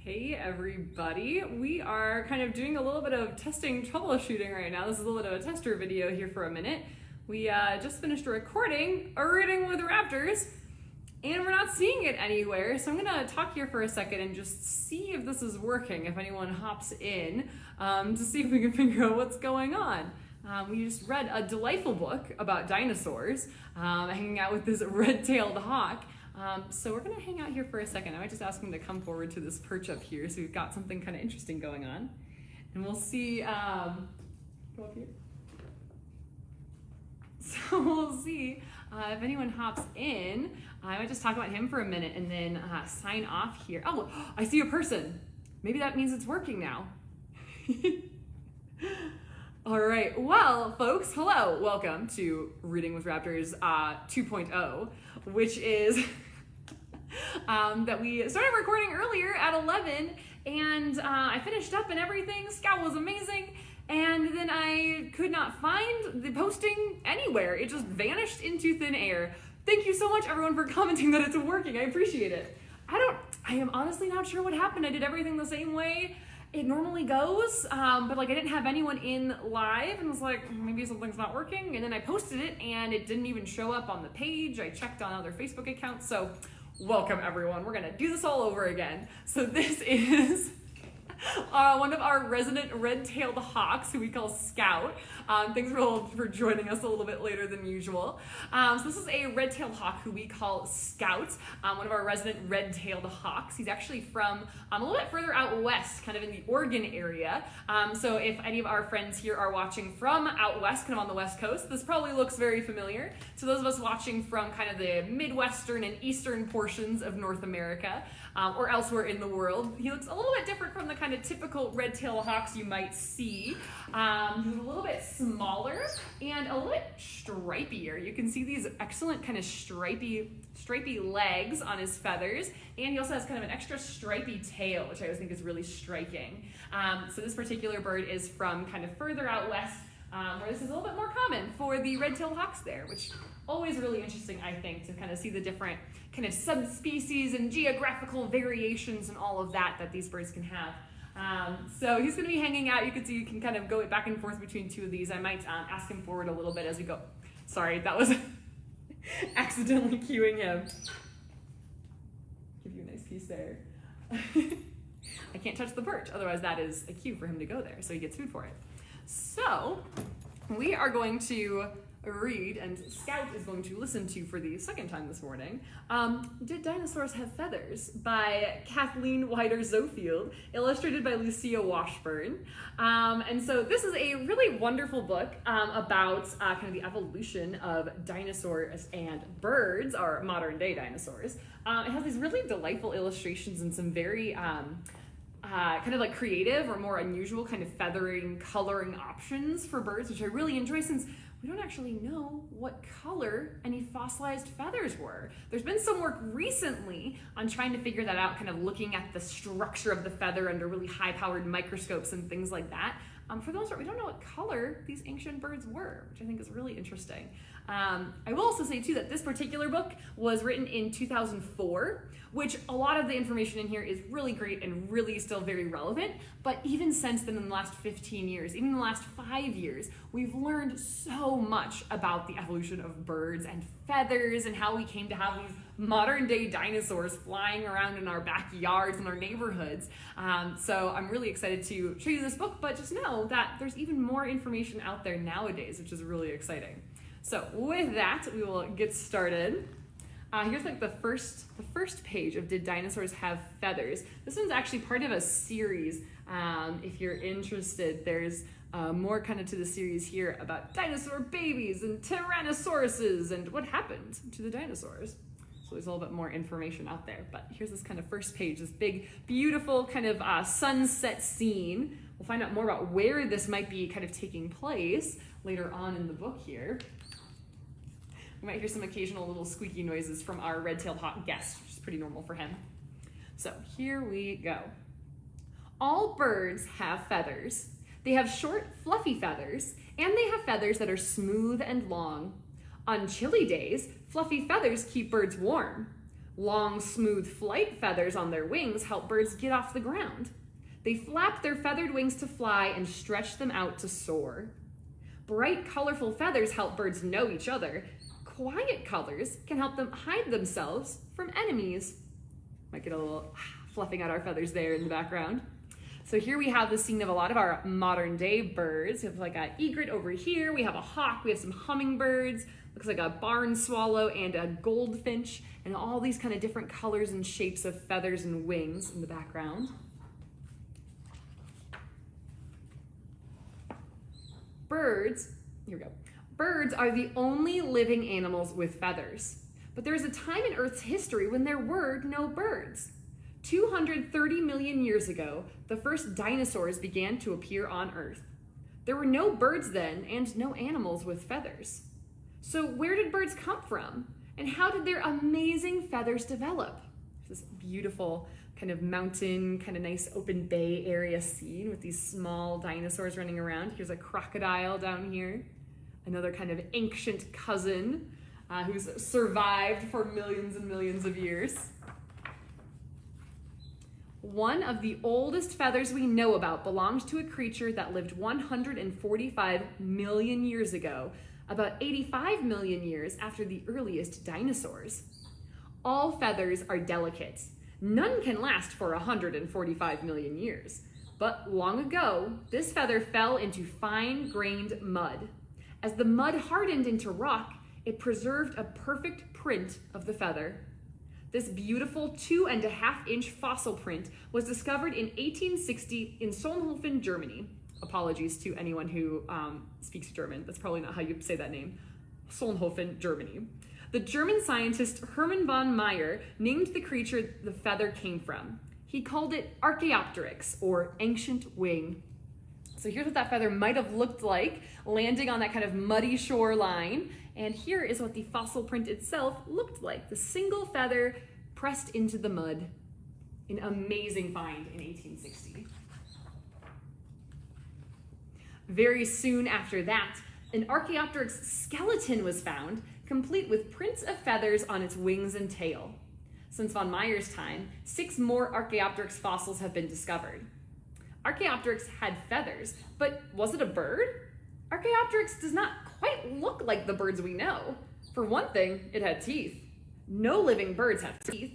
Hey everybody, we are kind of doing a little bit of testing troubleshooting right now. This is a little bit of a tester video here for a minute. We just finished recording a reading with Raptors and we're not seeing it anywhere. So I'm gonna talk here for a second and just see if this is working, if anyone hops in, to see if we can figure out what's going on. We just read a delightful book about dinosaurs, hanging out with this red-tailed hawk. So we're gonna hang out here for a second. I might just ask him to come forward to this perch up here so we've got something kind of interesting going on. And we'll see, go up here. So we'll see if anyone hops in. I might just talk about him for a minute and then sign off here. Oh, I see a person. Maybe that means it's working now. All right, well, folks, hello. Welcome to Reading with Raptors 2.0, which is that we started recording earlier at 11, and I finished up and everything. Scout was amazing, and then I could not find the posting anywhere. It just vanished into thin air. Thank you so much, everyone, for commenting that it's working. I appreciate it. I am honestly not sure what happened. I did everything the same way it normally goes, but like I didn't have anyone in live and was like, maybe something's not working. And then I posted it and it didn't even show up on the page. I checked on other Facebook accounts. So welcome everyone. We're gonna do this all over again. So this is one of our resident red-tailed hawks who we call Scout. Thanks for joining us a little bit later than usual. So this is a red-tailed hawk who we call Scout, one of our resident red-tailed hawks. He's actually from a little bit further out west, kind of in the Oregon area. So if any of our friends here are watching from out west, kind of on the west coast, this probably looks very familiar. To those of us watching from kind of the Midwestern and Eastern portions of North America, or elsewhere in the world, he looks a little bit different from the kind of typical red-tailed hawks you might see. He's a little bit smaller and a little bit stripier. You can see these excellent kind of stripy legs on his feathers, and he also has kind of an extra stripy tail, which I always think is really striking. So this particular bird is from kind of further out west, where this is a little bit more common for the red-tailed hawks there, which always really interesting, I think, to kind of see the different kind of subspecies and geographical variations and all of that these birds can have. So he's going to be hanging out. You can see you can kind of go back and forth between two of these. I might ask him forward a little bit as we go. Sorry, that was accidentally cueing him. Give you a nice piece there. I can't touch the perch, otherwise that is a cue for him to go there, so he gets food for it. So we are going to read, and Scout is going to listen to for the second time this morning, Did Dinosaurs Have Feathers? By Kathleen Weidner Zoehfeld, illustrated by Lucia Washburn. And so this is a really wonderful book about kind of the evolution of dinosaurs and birds, or modern day dinosaurs. It has these really delightful illustrations and some very kind of like creative or more unusual kind of feathering, coloring options for birds, which I really enjoy since we don't actually know what color any fossilized feathers were. There's been some work recently on trying to figure that out, kind of looking at the structure of the feather under really high-powered microscopes and things like that. For the most part, we don't know what color these ancient birds were, which I think is really interesting. I will also say, too, that this particular book was written in 2004, which a lot of the information in here is really great and really still very relevant. But even since then, in the last 15 years, even in the last 5 years, we've learned so much about the evolution of birds and feathers and how we came to have these modern day dinosaurs flying around in our backyards and our neighborhoods. So I'm really excited to show you this book, but just know that there's even more information out there nowadays, which is really exciting. So with that, we will get started. Here's like the first page of Did Dinosaurs Have Feathers? This one's actually part of a series. If you're interested, there's more kind of to the series here about dinosaur babies and tyrannosauruses and what happened to the dinosaurs. So there's a little bit more information out there, but here's this kind of first page, this big, beautiful kind of sunset scene. We'll find out more about where this might be kind of taking place later on in the book here. We might hear some occasional little squeaky noises from our red-tailed hawk guest, which is pretty normal for him. So here we go. All birds have feathers. They have short, fluffy feathers, and they have feathers that are smooth and long. On chilly days, fluffy feathers keep birds warm. Long, smooth flight feathers on their wings help birds get off the ground. They flap their feathered wings to fly and stretch them out to soar. Bright, colorful feathers help birds know each other. Quiet colors can help them hide themselves from enemies. Might get a little fluffing out our feathers there in the background. So here we have the scene of a lot of our modern day birds. We have like an egret over here. We have a hawk. We have some hummingbirds. Looks like a barn swallow and a goldfinch, and all these kind of different colors and shapes of feathers and wings in the background. Birds, here we go. Birds are the only living animals with feathers. But there was a time in Earth's history when there were no birds. 230 million years ago, the first dinosaurs began to appear on Earth. There were no birds then and no animals with feathers. So where did birds come from? And how did their amazing feathers develop? This beautiful kind of mountain, kind of nice open bay area scene with these small dinosaurs running around. Here's a crocodile down here. Another kind of ancient cousin who's survived for millions and millions of years. One of the oldest feathers we know about belongs to a creature that lived 145 million years ago, about 85 million years after the earliest dinosaurs. All feathers are delicate. None can last for 145 million years. But long ago, this feather fell into fine-grained mud. As the mud hardened into rock, it preserved a perfect print of the feather. This beautiful 2.5-inch fossil print was discovered in 1860 in Solnhofen, Germany. Apologies to anyone who speaks German. That's probably not how you say that name. Solnhofen, Germany. The German scientist Hermann von Meyer named the creature the feather came from. He called it Archaeopteryx, or ancient wing. So here's what that feather might have looked like landing on that kind of muddy shoreline. And here is what the fossil print itself looked like. The single feather pressed into the mud. An amazing find in 1860. Very soon after that, an Archaeopteryx skeleton was found, complete with prints of feathers on its wings and tail. Since von Meyer's time, 6 more Archaeopteryx fossils have been discovered. Archaeopteryx had feathers, but was it a bird? Archaeopteryx does not quite look like the birds we know. For one thing, it had teeth. No living birds have teeth.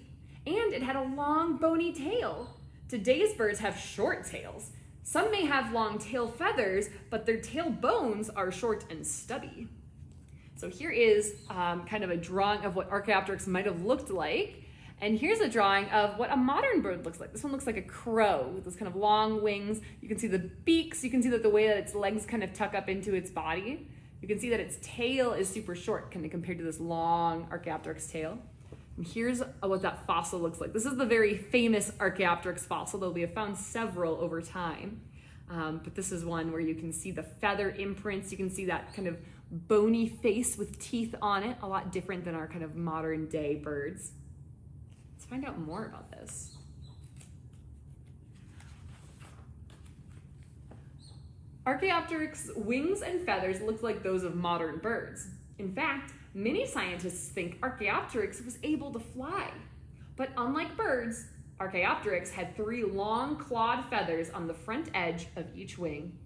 And it had a long, bony tail. Today's birds have short tails. Some may have long tail feathers, but their tail bones are short and stubby. So here is kind of a drawing of what Archaeopteryx might have looked like. And here's a drawing of what a modern bird looks like. This one looks like a crow with those kind of long wings. You can see the beaks. You can see that the way that its legs kind of tuck up into its body. You can see that its tail is super short kind of compared to this long Archaeopteryx tail. And here's what that fossil looks like. This is the very famous Archaeopteryx fossil, though we have found several over time. But this is one where you can see the feather imprints. You can see that kind of bony face with teeth on it, a lot different than our kind of modern day birds. Let's find out more about this. Archaeopteryx wings and feathers look like those of modern birds. In fact, many scientists think Archaeopteryx was able to fly. But unlike birds, Archaeopteryx had 3 long clawed feathers on the front edge of each wing.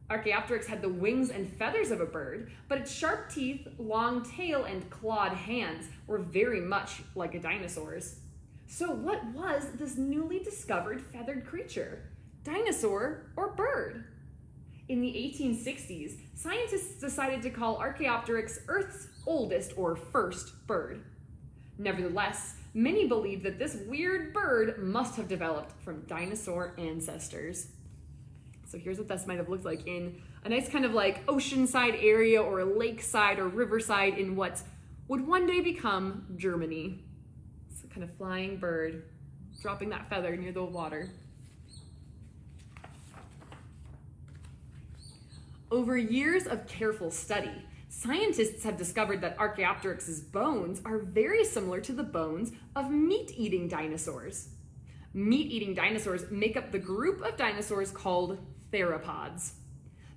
Archaeopteryx had the wings and feathers of a bird, but its sharp teeth, long tail, and clawed hands were very much like a dinosaur's. So what was this newly discovered feathered creature? Dinosaur or bird? In the 1860s, scientists decided to call Archaeopteryx Earth's oldest or first bird. Nevertheless, many believe that this weird bird must have developed from dinosaur ancestors. So here's what this might have looked like in a nice kind of like oceanside area or a lakeside or riverside in what would one day become Germany. It's a kind of flying bird dropping that feather near the water. Over years of careful study, scientists have discovered that Archaeopteryx's bones are very similar to the bones of meat-eating dinosaurs. Meat-eating dinosaurs make up the group of dinosaurs called Theropods.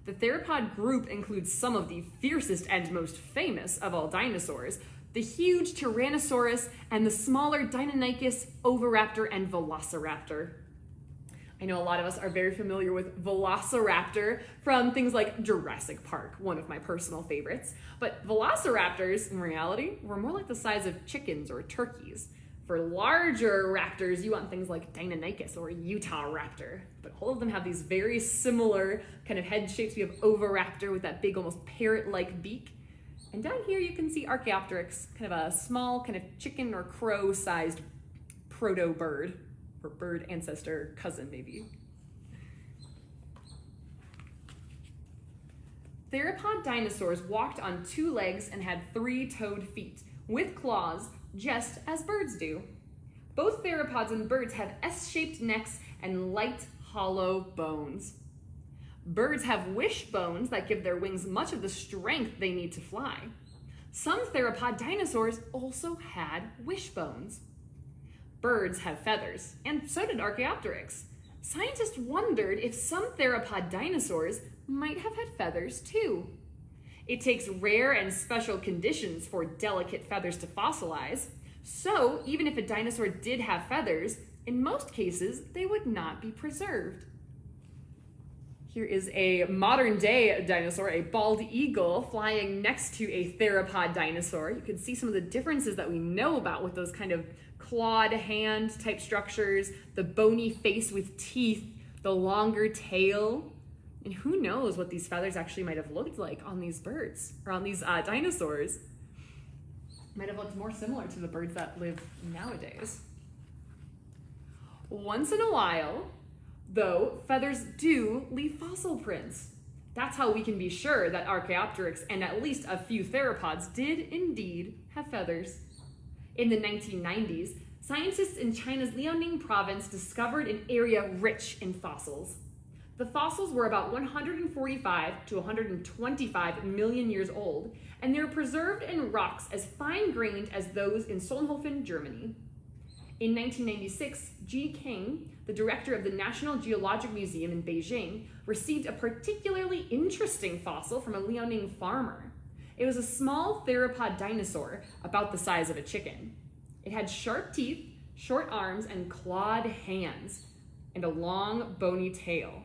The theropod group includes some of the fiercest and most famous of all dinosaurs, the huge Tyrannosaurus, and the smaller Deinonychus, Oviraptor, and Velociraptor. I know a lot of us are very familiar with Velociraptor from things like Jurassic Park, one of my personal favorites. But Velociraptors, in reality, were more like the size of chickens or turkeys. For larger raptors, you want things like Deinonychus or Utah Raptor. But all of them have these very similar kind of head shapes. We have Oviraptor with that big, almost parrot-like beak. And down here you can see Archaeopteryx, kind of a small kind of chicken or crow-sized proto-bird, or bird ancestor cousin maybe. Theropod dinosaurs walked on 2 legs and had 3-toed feet, with claws, just as birds do. Both theropods and birds have S-shaped necks and light, hollow bones. Birds have wishbones that give their wings much of the strength they need to fly. Some theropod dinosaurs also had wishbones. Birds have feathers, and so did Archaeopteryx. Scientists wondered if some theropod dinosaurs might have had feathers too. It takes rare and special conditions for delicate feathers to fossilize, so even if a dinosaur did have feathers, in most cases they would not be preserved. Here is a modern day dinosaur, a bald eagle, flying next to a theropod dinosaur. You can see some of the differences that we know about with those kind of clawed hand type structures, the bony face with teeth, the longer tail. And who knows what these feathers actually might have looked like on these birds, or on these dinosaurs. Might have looked more similar to the birds that live nowadays. Once in a while, though, feathers do leave fossil prints. That's how we can be sure that Archaeopteryx and at least a few theropods did indeed have feathers. In the 1990s, scientists in China's Liaoning province discovered an area rich in fossils. The fossils were about 145 to 125 million years old, and they were preserved in rocks as fine-grained as those in Solnhofen, Germany. In 1996, Ji King, the director of the National Geologic Museum in Beijing, received a particularly interesting fossil from a Liaoning farmer. It was a small theropod dinosaur about the size of a chicken. It had sharp teeth, short arms, and clawed hands, and a long, bony tail.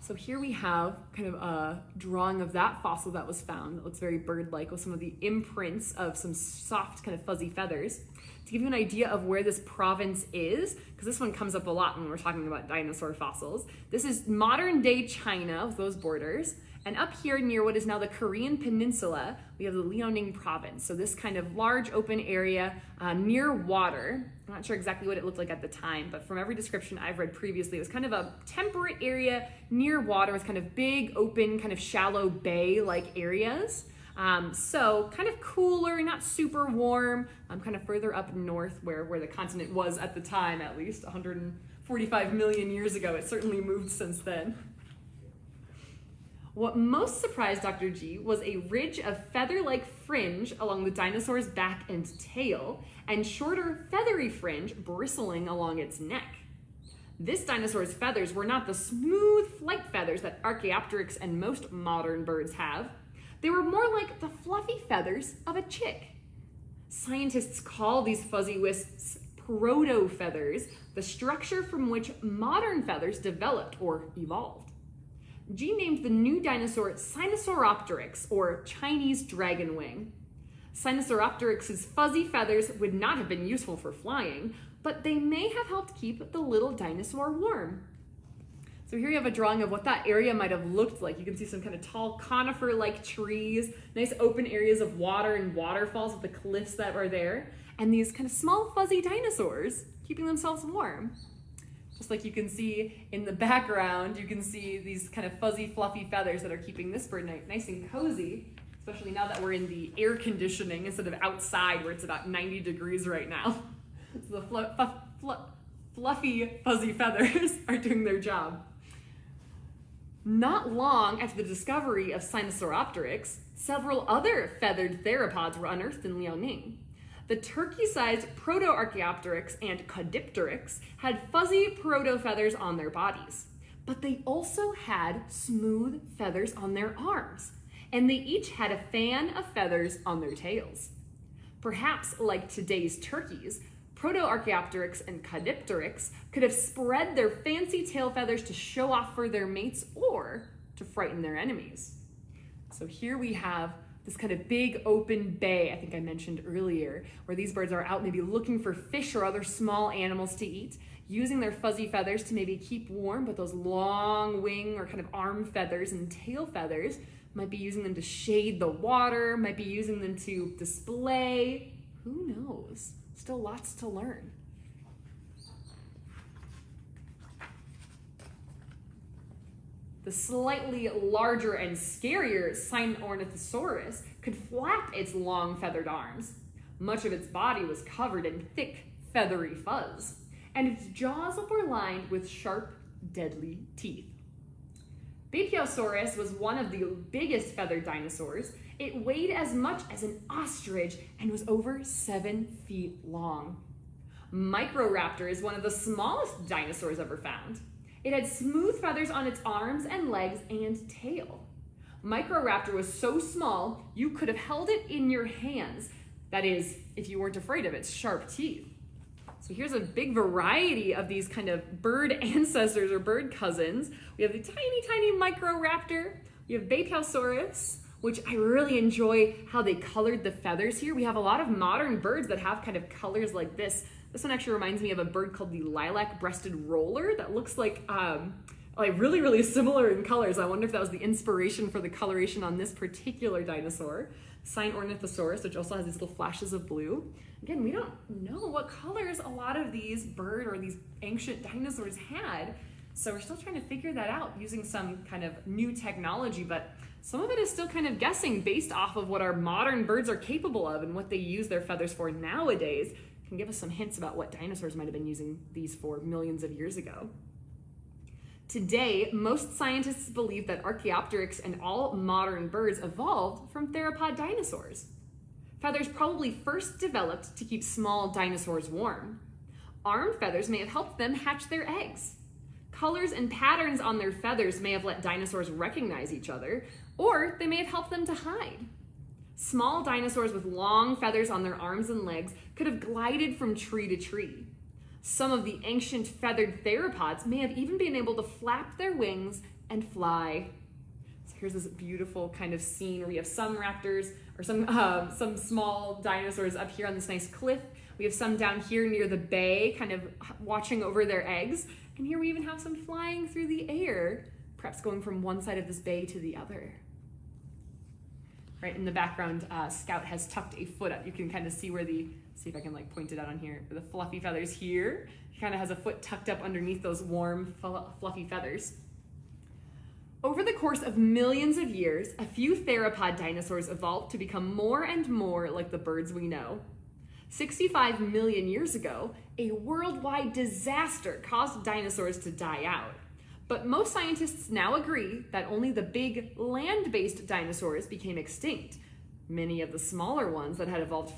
So here we have kind of a drawing of that fossil that was found that looks very bird-like with some of the imprints of some soft kind of fuzzy feathers. To give you an idea of where this province is, because this one comes up a lot when we're talking about dinosaur fossils, this is modern day China with those borders, and up here near what is now the Korean Peninsula, we have the Liaoning province. So this kind of large open area near water. I'm not sure exactly what it looked like at the time, but from every description I've read previously, it was kind of a temperate area near water with kind of big, open, kind of shallow bay-like areas. So kind of cooler, not super warm, kind of further up north where the continent was at the time, at least 145 million years ago. It certainly moved since then. What most surprised Dr. G was a ridge of feather-like fringe along the dinosaur's back and tail, and shorter feathery fringe bristling along its neck. This dinosaur's feathers were not the smooth flight feathers that Archaeopteryx and most modern birds have. They were more like the fluffy feathers of a chick. Scientists call these fuzzy wisps proto feathers, the structure from which modern feathers developed or evolved. G named the new dinosaur Sinosauropteryx, or Chinese dragon wing. Sinosauropteryx's fuzzy feathers would not have been useful for flying, but they may have helped keep the little dinosaur warm. So here you have a drawing of what that area might have looked like. You can see some kind of tall conifer-like trees, nice open areas of water and waterfalls with the cliffs that are there, and these kind of small fuzzy dinosaurs keeping themselves warm. Just like you can see in the background, you can see these kind of fuzzy, fluffy feathers that are keeping this bird nice and cozy, especially now that we're in the air conditioning instead of outside where it's about 90 degrees right now. So the fluffy, fuzzy feathers are doing their job. Not long after the discovery of Sinosauropteryx, several other feathered theropods were unearthed in Liaoning. The turkey-sized Proto-Archaeopteryx and Caudipteryx had fuzzy proto-feathers on their bodies, but they also had smooth feathers on their arms, and they each had a fan of feathers on their tails. Perhaps like today's turkeys, Proto-Archaeopteryx and Caudipteryx could have spread their fancy tail feathers to show off for their mates or to frighten their enemies. So here we have this kind of big open bay, I think I mentioned earlier, where these birds are out maybe looking for fish or other small animals to eat, using their fuzzy feathers to maybe keep warm, but those long wing or kind of arm feathers and tail feathers might be using them to shade the water, might be using them to display. Who knows? Still lots to learn. The slightly larger and scarier Ornithosaurus could flap its long feathered arms. Much of its body was covered in thick, feathery fuzz, and its jaws were lined with sharp, deadly teeth. Vapiosaurus was one of the biggest feathered dinosaurs. It weighed as much as an ostrich and was over 7 feet long. Microraptor is one of the smallest dinosaurs ever found. It had smooth feathers on its arms and legs and tail. Microraptor was so small, you could have held it in your hands. That is, if you weren't afraid of its sharp teeth. So here's a big variety of these kind of bird ancestors or bird cousins. We have the tiny, tiny Microraptor. We have Vapiosaurus, which I really enjoy how they colored the feathers here. We have a lot of modern birds that have kind of colors like this. This one actually reminds me of a bird called the lilac-breasted roller that looks like really, really similar in colors. I wonder if that was the inspiration for the coloration on this particular dinosaur. Ornithosaurus, which also has these little flashes of blue. Again, we don't know what colors a lot of these bird or these ancient dinosaurs had, so we're still trying to figure that out using some kind of new technology, but some of it is still kind of guessing based off of what our modern birds are capable of and what they use their feathers for nowadays. Can give us some hints about what dinosaurs might have been using these for millions of years ago. Today, most scientists believe that Archaeopteryx and all modern birds evolved from theropod dinosaurs. Feathers probably first developed to keep small dinosaurs warm. Arm feathers may have helped them hatch their eggs. Colors and patterns on their feathers may have let dinosaurs recognize each other, or they may have helped them to hide. Small dinosaurs with long feathers on their arms and legs could have glided from tree to tree. Some of the ancient feathered theropods may have even been able to flap their wings and fly. So here's this beautiful kind of scene where we have some raptors or some small dinosaurs up here on this nice cliff. We have some down here near the bay, kind of watching over their eggs. And here we even have some flying through the air, perhaps going from one side of this bay to the other. Right in the background, Scout has tucked a foot up. You can kind of see where see if I can like point it out on here, where the fluffy feathers here. He kind of has a foot tucked up underneath those warm, fluffy feathers. Over the course of millions of years, a few theropod dinosaurs evolved to become more and more like the birds we know. 65 million years ago, a worldwide disaster caused dinosaurs to die out. But most scientists now agree that only the big land-based dinosaurs became extinct. Many of the smaller ones that had evolved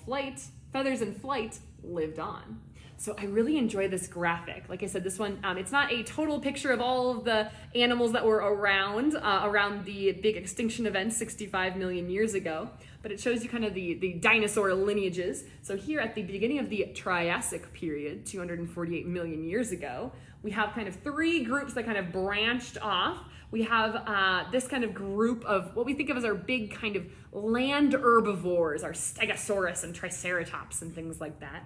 feathers and flight lived on. So I really enjoy this graphic. Like I said, this one, it's not a total picture of all of the animals that were around the big extinction event 65 million years ago, but it shows you kind of the dinosaur lineages. So here at the beginning of the Triassic period, 248 million years ago, we have kind of 3 groups that kind of branched off. We have this kind of group of what we think of as our big kind of land herbivores, our Stegosaurus and Triceratops and things like that.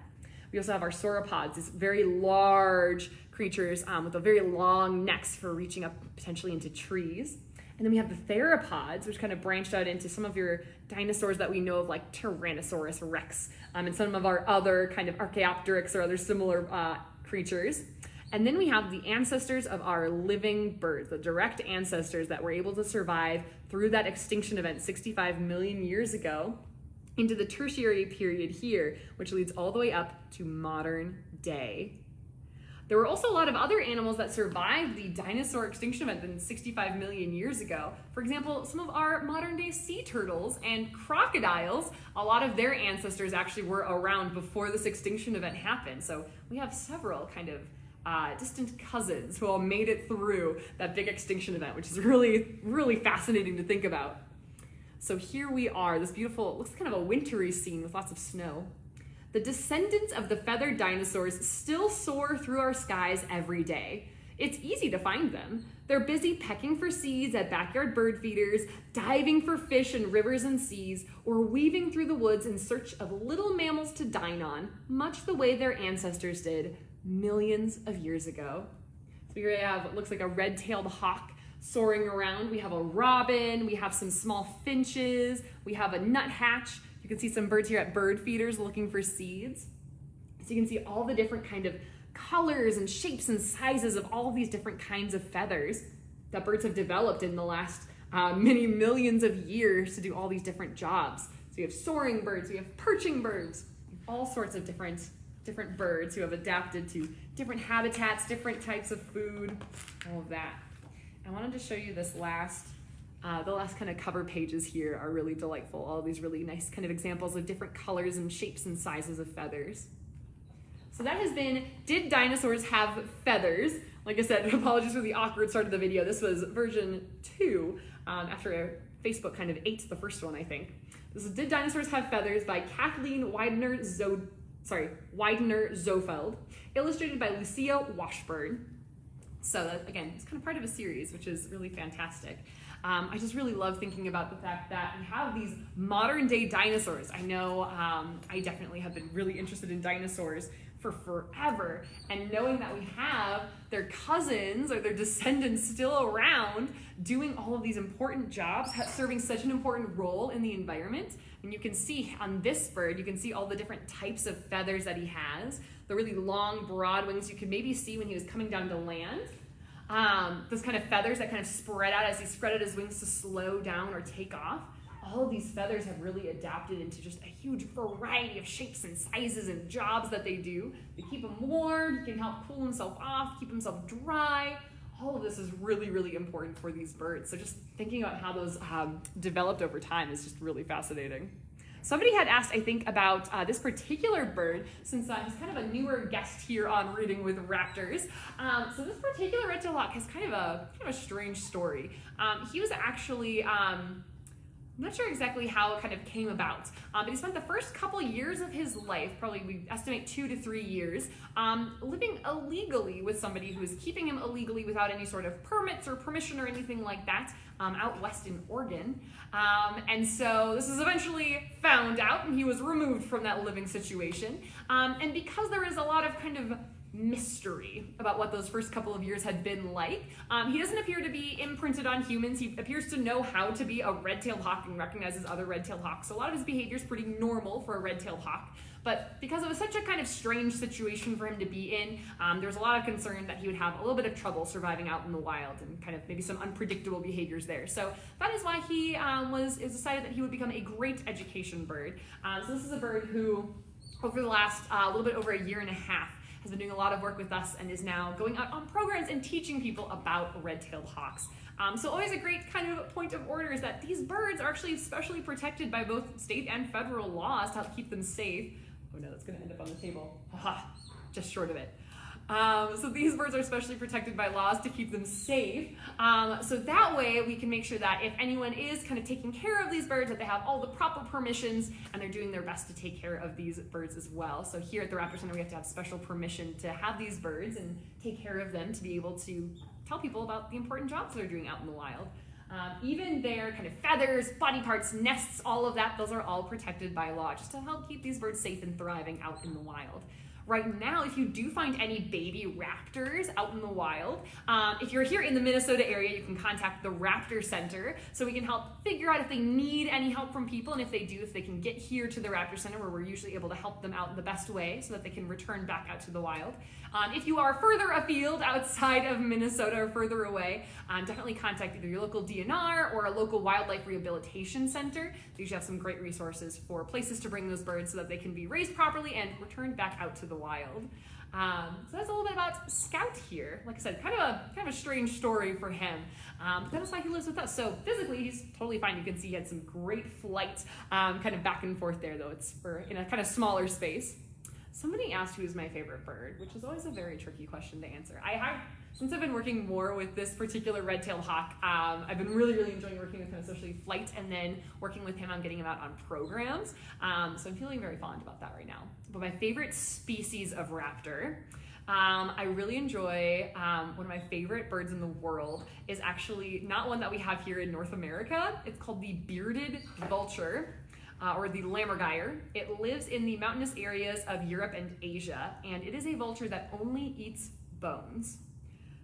We also have our sauropods, these very large creatures with a very long necks for reaching up potentially into trees. And then we have the theropods, which kind of branched out into some of your dinosaurs that we know of, like Tyrannosaurus Rex, and some of our other kind of Archaeopteryx or other similar creatures. And then we have the ancestors of our living birds, the direct ancestors that were able to survive through that extinction event 65 million years ago into the tertiary period here, which leads all the way up to modern day. There were also a lot of other animals that survived the dinosaur extinction event than 65 million years ago. For example, some of our modern day sea turtles and crocodiles, a lot of their ancestors actually were around before this extinction event happened. So we have several kind of distant cousins who all made it through that big extinction event, which is really, really fascinating to think about. So here we are, this beautiful, it looks kind of a wintry scene with lots of snow. The descendants of the feathered dinosaurs still soar through our skies every day. It's easy to find them. They're busy pecking for seeds at backyard bird feeders, diving for fish in rivers and seas, or weaving through the woods in search of little mammals to dine on, much the way their ancestors did millions of years ago. So here we have what looks like a red-tailed hawk soaring around. We have a robin, we have some small finches, we have a nuthatch. You can see some birds here at bird feeders looking for seeds. So you can see all the different kind of colors and shapes and sizes of all of these different kinds of feathers that birds have developed in the last many millions of years to do all these different jobs. So you have soaring birds, we have perching birds, all sorts of different birds who have adapted to different habitats, different types of food, all of that. I wanted to show you this last, the last kind of cover pages here are really delightful. All these really nice kind of examples of different colors and shapes and sizes of feathers. So that has been Did Dinosaurs Have Feathers? Like I said, apologies for the awkward start of the video. This was version 2 after Facebook kind of ate the first one, I think. This is Did Dinosaurs Have Feathers by Kathleen Weidner Zoehfeld, illustrated by Lucia Washburn. So that, again, it's kind of part of a series, which is really fantastic. I just really love thinking about the fact that we have these modern day dinosaurs. I know I definitely have been really interested in dinosaurs for forever, and knowing that we have their cousins or their descendants still around doing all of these important jobs, serving such an important role in the environment. And you can see on this bird, you can see all the different types of feathers that he has, the really long, broad wings you could maybe see when he was coming down to land. Those kind of feathers that kind of spread out as he spread out his wings to slow down or take off. All of these feathers have really adapted into just a huge variety of shapes and sizes and jobs that they do. They keep him warm, he can help cool himself off, keep himself dry. All of this is really, really important for these birds. So just thinking about how those developed over time is just really fascinating. Somebody had asked, I think, about this particular bird, since he's kind of a newer guest here on Reading with Raptors. So this particular red-tailed hawk has kind of a strange story. He was actually, I'm not sure exactly how it kind of came about, but he spent the first couple years of his life, probably we estimate 2 to 3 years, living illegally with somebody who was keeping him illegally without any sort of permits or permission or anything like that, out west in Oregon. And so this was eventually found out and he was removed from that living situation. And because there is a lot of kind of mystery about what those first couple of years had been like, he doesn't appear to be imprinted on humans. He appears to know how to be a red-tailed hawk and recognizes other red-tailed hawks. So a lot of his behavior is pretty normal for a red-tailed hawk. But because it was such a kind of strange situation for him to be in, there was a lot of concern that he would have a little bit of trouble surviving out in the wild and kind of maybe some unpredictable behaviors there. So that is why he it decided that he would become a great education bird. So this is a bird who, over the last little bit over a year and a half, has been doing a lot of work with us and is now going out on programs and teaching people about red-tailed hawks. So always a great kind of point of order is that these birds are actually specially protected by both state and federal laws to help keep them safe. Oh no, that's gonna end up on the table. Haha, just short of it. So these birds are specially protected by laws to keep them safe. So that way we can make sure that if anyone is kind of taking care of these birds, that they have all the proper permissions and they're doing their best to take care of these birds as well. So here at the Raptor Center, we have to have special permission to have these birds and take care of them to be able to tell people about the important jobs they're doing out in the wild. Even their kind of feathers, body parts, nests, all of that, those are all protected by law just to help keep these birds safe and thriving out in the wild. Right now, if you do find any baby raptors out in the wild, if you're here in the Minnesota area, you can contact the Raptor Center so we can help figure out if they need any help from people, and if they do, if they can get here to the Raptor Center where we're usually able to help them out in the best way so that they can return back out to the wild. If you are further afield outside of Minnesota or further away, definitely contact either your local DNR or a local wildlife rehabilitation center. They usually have some great resources for places to bring those birds so that they can be raised properly and returned back out to the wild. So that's a little bit about Scout here. Like I said, kind of a strange story for him. But that is why he lives with us. So physically, he's totally fine. You can see he had some great flight, kind of back and forth there, though we're in a kind of smaller space. Somebody asked who's my favorite bird, which is always a very tricky question to answer. Since I've been working more with this particular red-tailed hawk, I've been really enjoying working with him, especially flight, and then working with him on getting him out on programs. So I'm feeling very fond about that right now. But my favorite species of raptor, I really enjoy, one of my favorite birds in the world is actually not one that we have here in North America. It's called the Bearded Vulture. Or the lammergeier. It lives in the mountainous areas of Europe and Asia, and it is a vulture that only eats bones.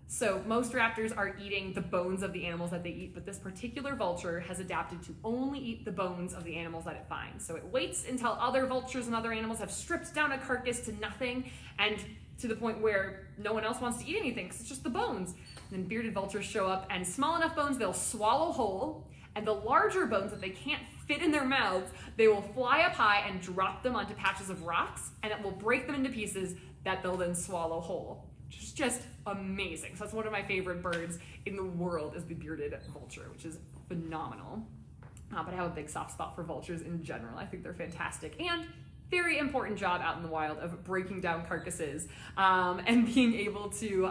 So most raptors are eating the bones of the animals that they eat, but this particular vulture has adapted to only eat the bones of the animals that it finds. So it waits until other vultures and other animals have stripped down a carcass to nothing, and to the point where no one else wants to eat anything because it's just the bones. And then bearded vultures show up, and small enough bones they'll swallow whole, and the larger bones that they can't fit in their mouths, they will fly up high and drop them onto patches of rocks, and it will break them into pieces that they'll then swallow whole. Which is just amazing. So that's one of my favorite birds in the world, is the bearded vulture, which is phenomenal. But I have a big soft spot for vultures in general. I think they're fantastic, and very important job out in the wild of breaking down carcasses and being able to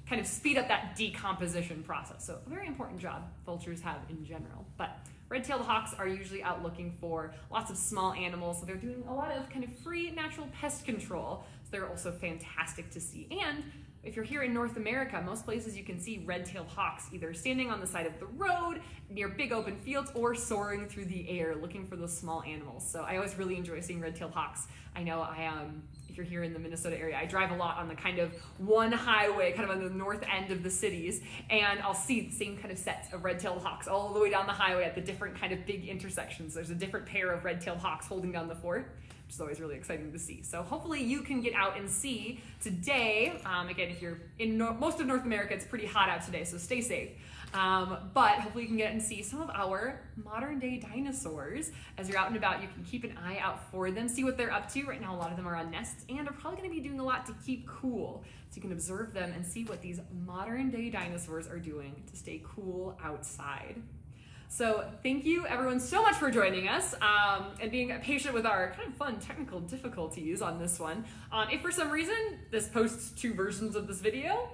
kind of speed up that decomposition process. So a very important job vultures have in general. But red-tailed hawks are usually out looking for lots of small animals, so they're doing a lot of kind of free natural pest control. So they're also fantastic to see. And if you're here in North America, most places you can see red-tailed hawks either standing on the side of the road, near big open fields, or soaring through the air looking for those small animals. So I always really enjoy seeing red-tailed hawks. I know if you're here in the Minnesota area, I drive a lot on the kind of one highway, kind of on the north end of the cities, and I'll see the same kind of sets of red-tailed hawks all the way down the highway at the different kind of big intersections. There's a different pair of red-tailed hawks holding down the fort, which is always really exciting to see. So hopefully you can get out and see today. Again, if you're in most of North America, it's pretty hot out today, so stay safe. But hopefully you can get and see some of our modern day dinosaurs. As you're out and about, you can keep an eye out for them, see what they're up to. Right now, a lot of them are on nests and are probably gonna be doing a lot to keep cool. So you can observe them and see what these modern day dinosaurs are doing to stay cool outside. So thank you everyone so much for joining us and being patient with our kind of fun technical difficulties on this one. If for some reason this posts 2 versions of this video,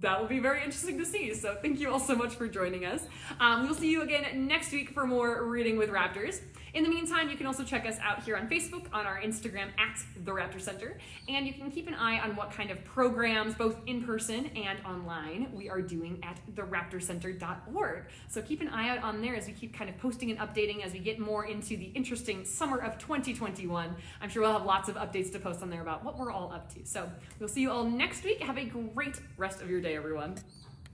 that will be very interesting to see. So thank you all so much for joining us. We'll see you again next week for more Reading with Raptors. In the meantime, you can also check us out here on Facebook, on our Instagram @The Raptor Center, and you can keep an eye on what kind of programs, both in person and online, we are doing at theraptorcenter.org. So keep an eye out on there as we keep kind of posting and updating as we get more into the interesting summer of 2021. I'm sure we'll have lots of updates to post on there about what we're all up to. So we'll see you all next week. Have a great rest of your day, everyone.